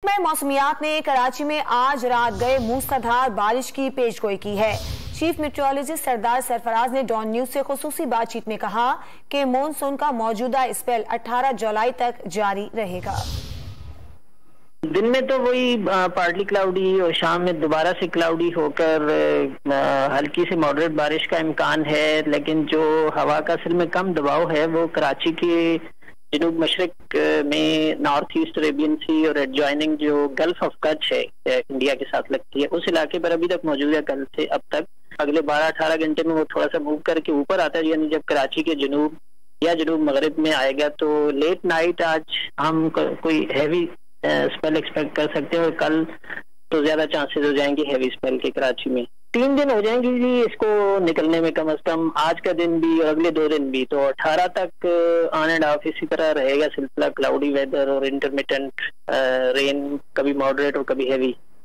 موسمیات نے کراچی میں آج رات گئے موسلادھار بارش کی پیش گوئی کی ہے۔ چیف میٹرولوجسٹ سردار سرفراز نے ڈان نیوز سے خصوصی بات چیت میں کہا کہ مونسون کا موجودہ اسپیل 18 جولائی تک جاری رہے گا۔ دن میں تو وہی پارٹلی کلاؤڈی اور شام میں دوبارہ سے کلاؤڈی ہو کر ہلکی سے ماڈریٹ بارش کا امکان ہے، لیکن جو ہوا کا اصل میں کم دباؤ ہے وہ کراچی کے جنوب مشرق میں نارتھ ایسٹ عربین سی اور ایڈجوائننگ جو گلف آف کچھ ہے انڈیا کے ساتھ لگتی ہے، اس علاقے پر ابھی تک موجود ہے۔ کل سے اب تک اگلے 12-18 گھنٹے میں وہ تھوڑا سا موو کر کے اوپر آتا ہے، یعنی جب کراچی کے جنوب یا جنوب مغرب میں آئے گا تو لیٹ نائٹ آج ہم کوئی ہیوی اسپیل ایکسپیکٹ کر سکتے ہیں، اور کل تو زیادہ چانسز ہو جائیں گے ہیوی اسپیل کے کراچی میں۔ 3 دن ہو جائیں گے جی اس کو نکلنے میں، کم از کم آج کا دن بھی اور اگلے 2 دن بھی، تو 18 تک آن اینڈ آف اسی طرح رہے گا سلسلہ کلاؤڈی ویدر اور انٹرمیٹنٹ رین، کبھی ماڈریٹ اور کبھی ہیوی۔